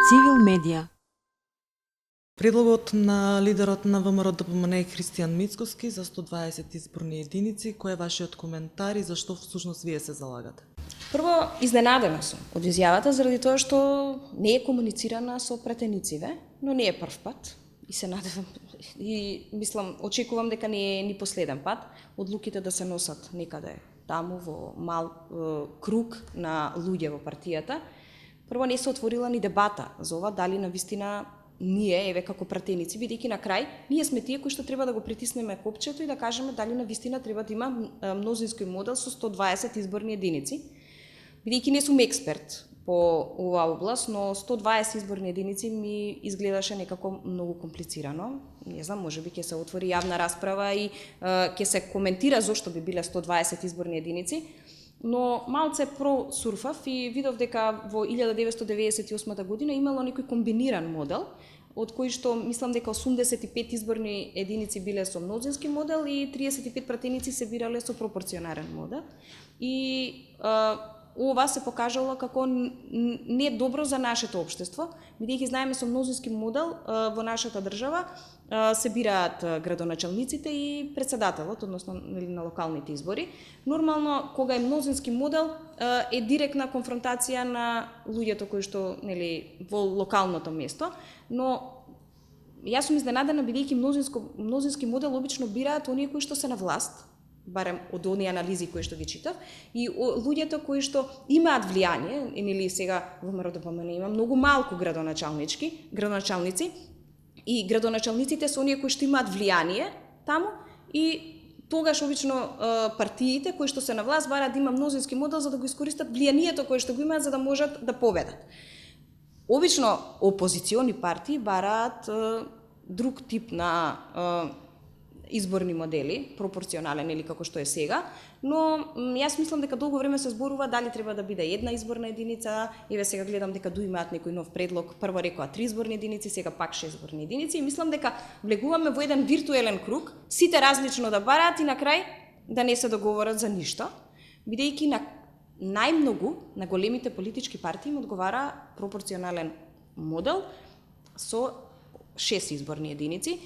Цивил медија. Предлогот на лидерот на ВМРО-ДПМН Христијан Мицкоски за 120 изборни единици, кој е вашиот коментар и зашто всушност вие се залагате? Прво, изненадена сум од изјавата заради тоа што не е комуницирана со пратенициве, но не е прв пат и се надевам и мислам, очекувам дека не е ни последен пат одлуките да се носат некаде таму во мал круг на луѓе во партијата. Прво не се отворила ни дебата за ова дали навистина ние, еве како пратеници, бидејќи на крај, ние сме тие кои што треба да го притиснеме копчето и да кажеме дали навистина треба да има мнозински модел со 120 изборни единици. Бидејќи не сум експерт по оваа област, но 120 изборни единици ми изгледаше некако многу комплицирано. Не знам, можеби ќе се отвори јавна расправа и ќе се коментира зошто би биле 120 изборни единици. Но малце просурфав и видов дека во 1998 година имало некој комбиниран модел, од кој што мислам дека 85 изборни единици биле со мнозински модел и 35 пратеници се бирале со пропорционален модел. И ова се покажало како не добро за нашето општество, бидејќи знаеме со мнозински модел во нашата држава се бираат градоначалниците и претседателот, односно на локалните избори. Нормално, кога е мнозински модел, е директна конфронтација на луѓето кои што во локалното место, но јас сум изненадена бидејќи мнозински модел обично бираат оние кои што се на власт, барем од оние анализи кои што ги читав, и луѓето кои што имаат влијание, или сега во ВМРО-ДПМН има многу малку градоначалници, и градоначалниците се оние кои што имаат влијание таму, и тогаш обично партиите кои што се на власт бараат да има мнозински модел за да го искористат влијанието кое што го имаат за да можат да победат. Обично опозициони партии бараат друг тип на изборни модели, пропорционален или како што е сега, но јас мислам дека долго време се зборува дали треба да биде една изборна единица, еве сега гледам дека имаат некој нов предлог, прво рекоа 3 изборни единици, сега пак 6 изборни единици и мислам дека влегуваме во еден виртуелен круг, сите различно да бараат и на крај да не се договорат за ништо, бидејќи на најмногу на големите политички партии им одговара пропорционален модел со 6 изборни единици,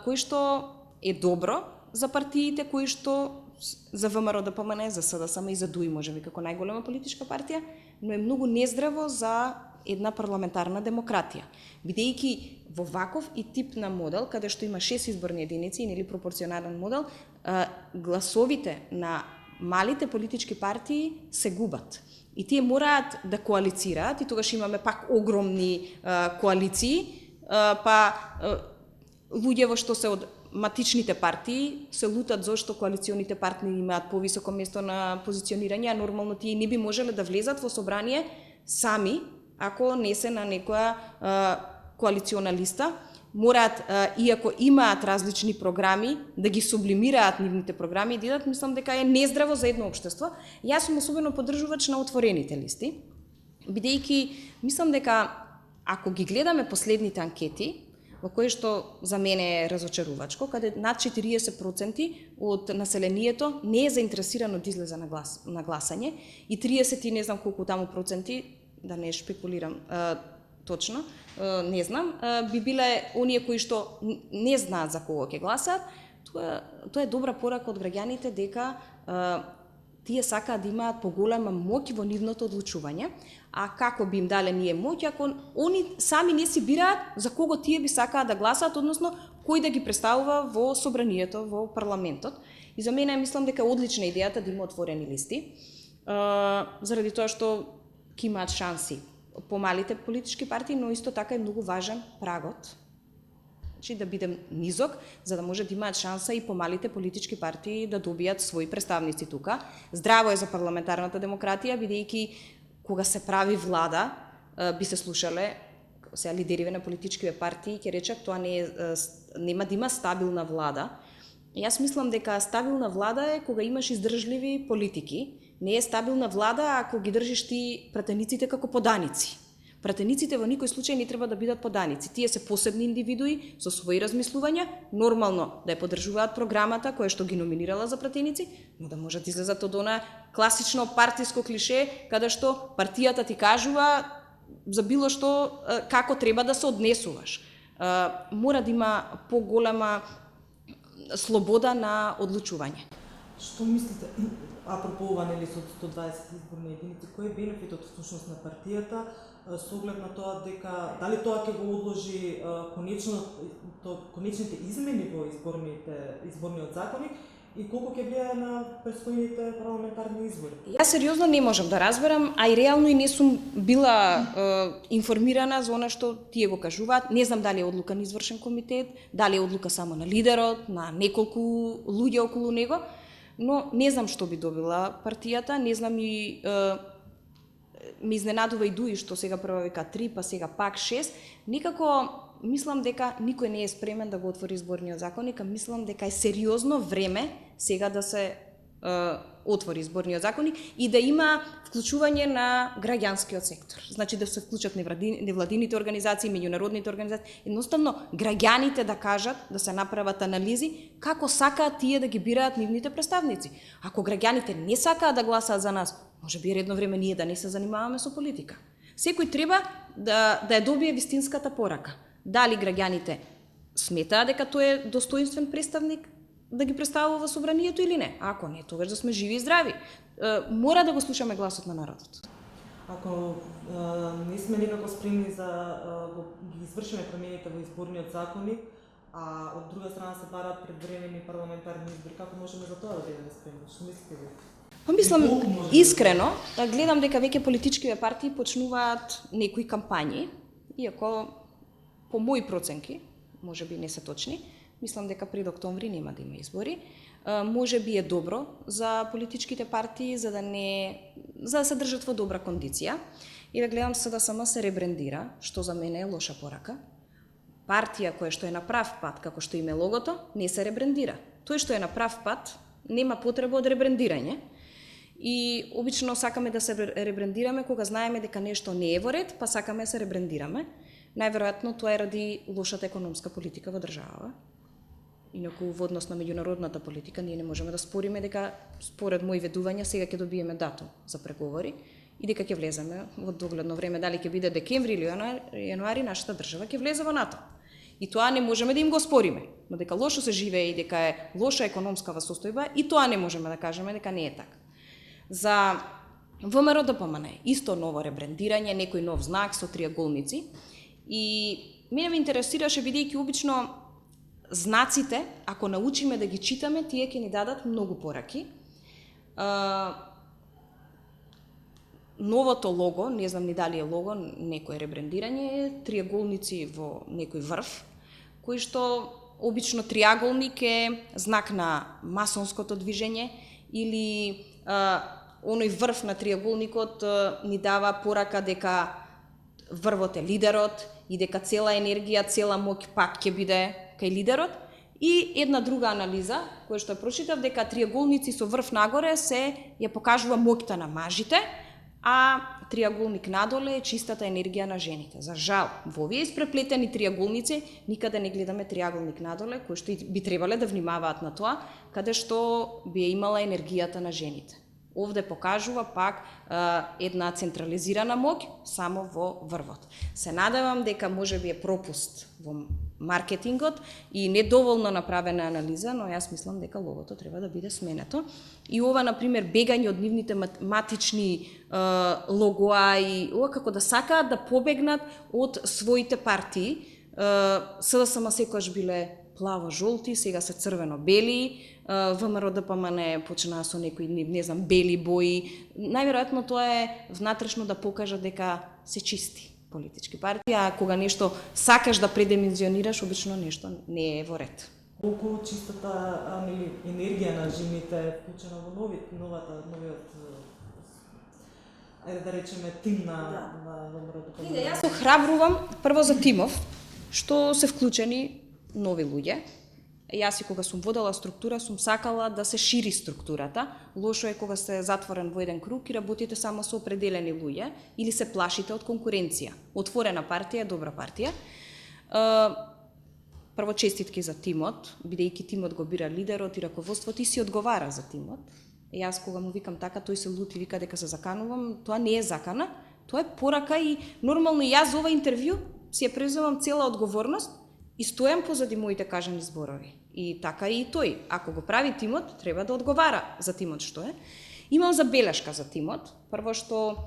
кои што е добро за партиите кои што за ВМРО-ДПМН, за СДСМ и за ДУИ можеби како најголема политичка партија, но е многу нездраво за една парламентарна демократија. Бидејќи во ваков и тип на модел, каде што има 6 изборни единици или пропорционален модел, гласовите на малите политички партии се губат. И тие мораат да коалицираат и тогаш имаме пак огромни коалиции, луѓе во што се од матичните партии се лутат зашто коалиционите партнери имаат повисоко место на позиционирање, а нормално тие не би можеле да влезат во собрание сами, ако не се на некоја коалициона листа. Мораат, иако имаат различни програми, да ги сублимираат нивните програми и дидат, мислам дека е нездраво за едно општество. Јас сум особено поддржувач на отворените листи, бидејќи мислам дека ако ги гледаме последните анкети, во кој што за мене е разочарувачко, каде над 40% од населението не е заинтересирано да излезе на гласање и 30 и не знам колку таму проценти, да не шпекулирам точно, не знам, би биле оние кои што не знаат за кого ќе гласаат. Тоа е добра порака од граѓаните дека тие сакаат да имаат поголема моќ во нивното одлучување, а како би им дале ние моќ ако они сами не си бираат за кого тие би сакаат да гласаат, односно кој да ги представува во собранието, во парламентот. И за мене мислам дека е одлична идејата да има отворени листи, заради тоа што ќе имаат шанси помалите политички партии, но исто така е многу важен прагот, да биде низок, за да може да имаат шанса и помалите политички партии да добијат своји представници тука. Здраво е за парламентарната демократија, бидејќи кога се прави влада, би се слушале сега лидериве на политички партии ќе речат тоа нема да има стабилна влада. Јас мислам дека стабилна влада е кога имаш издржливи политики. Не е стабилна влада ако ги држиш ти пратениците како поданици. Пратениците во никој случај не треба да бидат поданици. Тие се посебни индивидуи со своји размислувања, нормално да ја поддржуваат програмата која што ги номинирала за пратеници, но да можат да излезат од она класично партиско клише каде што партијата ти кажува за било што како треба да се однесуваш. Мора да има поголема слобода на одлучување. Што мислите, апропо ова, нели, со 120 изборни единици, кој е бенефитот всушност на партијата со оглед на тоа дека дали тоа ќе го одложи конечните измени во изборниот законник и колку ќе влијае на престојните парламентарни избори? Јас сериозно не можам да разберам, а и реално и не сум била информирана за она што тие го кажуваат. Не знам дали е одлука на извршен комитет, дали е одлука само на лидерот, на неколку луѓе околу него, но не знам што би добила партијата, не знам и ме изненадува и Дуи што сега прво века 3, па сега пак 6. Никако мислам дека никој не е спремен да го отвори изборниот законник, а мислам дека е сериозно време сега да се отвори изборниот законник и да има вклучување на граѓанскиот сектор. Значи да се вклучат невладините организации, меѓународните организации, едноставно граѓаните да кажат, да се направат анализи како сакаат тие да ги бираат нивните представници. Ако граѓаните не сакаат да гласаат за нас, може би е редно време ние да не се занимаваме со политика. Секој треба да ја добие вистинската порака. Дали граѓаните сметаат дека тој е достоинствен представник да ги представува во собранието или не? Ако не, тогаш да сме живи и здрави. Мора да го слушаме гласот на народот. Ако не сме никако спремни за ги извршиме промените во изборниот законник, а од друга страна се бараат предвремени парламентарни избори, како можеме за тоа да бидеме спремни? Што мислите ви? Па мислам, искрено, гледам дека веќе политичките партии почнуваат некои кампањи, иако по мои проценки, може би не се точни, мислам дека пред октомври нема да има избори. Може би е добро за политичките партии за да се држат во добра кондиција и да гледам СДСМ се ребрендира, што за мене е лоша порака. Партија која што е на прав пат, како што име логото, не се ребрендира. Тој што е на прав пат нема потреба од ребрендирање. И обично сакаме да се ребрендираме кога знаеме дека нешто не е во ред, па сакаме да се ребрендираме. Најверојатно тоа е ради лошата економска политика во државава. Инаку во однос на меѓународната политика ние не можеме да спориме дека според мои ведувања сега ќе добиеме датум за преговори и дека ќе влеземе во догледно време, дали ќе биде декември или јануари, нашата држава ќе влезе во НАТО. И тоа не можеме да им го спориме, но дека лошо се живее и дека е лоша економскава состојба, и тоа не можеме да кажеме дека не е така. За ВМРО ДПМН исто ново ребрендирање, некој нов знак со триаголници. И мене ме интересираше, бидејќи обично знаците, ако научиме да ги читаме, тие ќе ни дадат многу пораки. Новото лого, не знам ни дали е лого, некој ребрендирање, е триаголници во некој врв, кој што обично триаголник е знак на масонското движење или оној врв на триаголникот ни дава порака дека врвот е лидерот и дека цела енергија, цела моќ пак ќе биде кај лидерот. И една друга анализа, која што ја прочитав, дека триаголници со врв нагоре се ја покажува моќта на мажите, а триаголник надоле е чистата енергија на жените. За жал, во овие испреплетени триаголници никаде не гледаме триаголник надоле, кој што би требале да внимаваат на тоа, каде што би имала енергијата на жените. Овде покажува пак една централизирана моќ само во врвот. Се надевам дека можеби е пропуст во маркетингот и недоволно направена анализа, но јас мислам дека логото треба да биде сменето. И ова, например, бегање од нивните матични логоа и ова како да сакаат да побегнат од своите партии. СДСМ секогаш биле плаво-жолти, сега се црвено-бели, ВМРО ДПМН почнаа со некои, не знам, бели бои. Најверојатно тоа е внатрешно да покажа дека се чисти политички партии, а кога нешто сакаш да предимenzionираш, обично нешто не е во ред. Колку чистата енергија на жените е вклучена во новиот, ајде да речеме, тим на ВМРО ДПМН? Јас охрабрувам прво за тимов, што се вклучени нови луѓе. Јас и кога сум водела структура, сум сакала да се шири структурата. Лошо е кога сте затворен во еден круг и работите само со определени луѓе или се плашите од конкуренција. Отворена партија е добра партија. Прво честитки за тимот, бидејќи тимот го бира лидерот и раководството и си одговара за тимот. Јас кога му викам така, тој се лути, вика дека се заканувам, тоа не е закана. Тоа е порака и нормално јас за ова интервју си ја преземам цела одговорност и стојам позади моите кажани зборови. И така и тој. Ако го прави тимот, треба да одговара за тимот што е. Имам забелешка за тимот. Прво што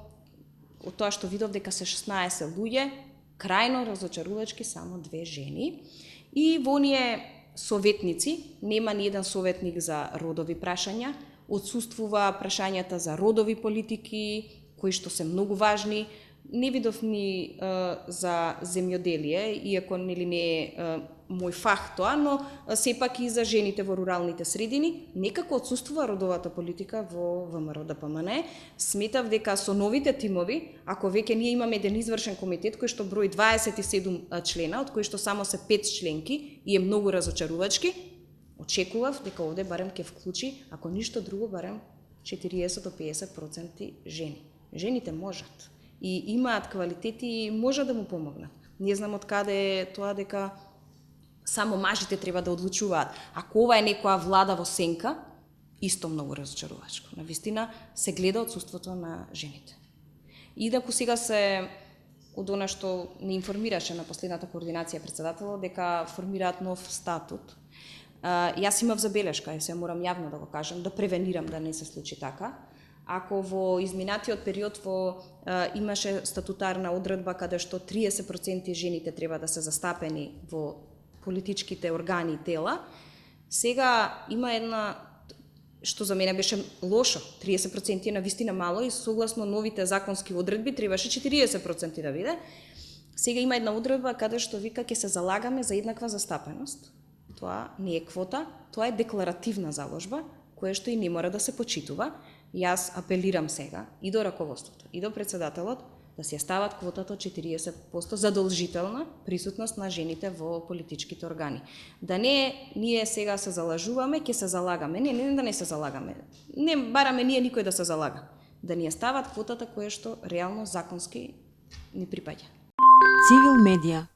од тоа што видов дека се 16 луѓе, крајно разочарувачки само 2 жени. И во оние советници, нема ни еден советник за родови прашања, отсуствува прашањата за родови политики, кои што се многу важни. Не видов ни за земјоделие, иако нели не е мој фах тоа, но сепак и за жените во руралните средини, некако отсуствува родовата политика во ВМРО ДПМН. Сметав дека со новите тимови, ако веќе ние имаме еден извршен комитет кој што брои 27 члена, од кои што само се 5 членки и е многу разочарувачки, очекував дека овде барем ќе вклучи, ако ништо друго, барем 40 до 50% жени. Жените можат и имаат квалитети и може да му помогнат. Не знам од каде е тоа дека само мажите треба да одлучуваат. Ако ова е некоја влада во сенка, исто многу разочарувачко. Навистина се гледа отсуството на жените. И дека сега се од она што не информираше на последната координација председателот дека формираат нов статут. Јас имав забелешка, се морам јавно да го кажам, да превенирам да не се случи така. Ако во изминатиот период имаше статутарна одредба каде што 30% жените треба да се застапени во политичките органи и тела, сега има една, што за мене беше лошо, 30% е навистина мало и согласно новите законски одредби требаше 40% да биде. Сега има една одредба каде што вика ќе се залагаме за еднаква застапеност. Тоа не е квота, тоа е декларативна заложба, која што и не мора да се почитува. Јас апелирам сега и до раководството, и до председателот да се стават квотата 40% задолжителна присутност на жените во политичките органи. Да не ние сега се залажуваме, ќе се залагаме. Не да не се залагаме. Не бараме ние никој да се залага. Да ни стават квотата која што реално законски ни припаѓа. Цивил медија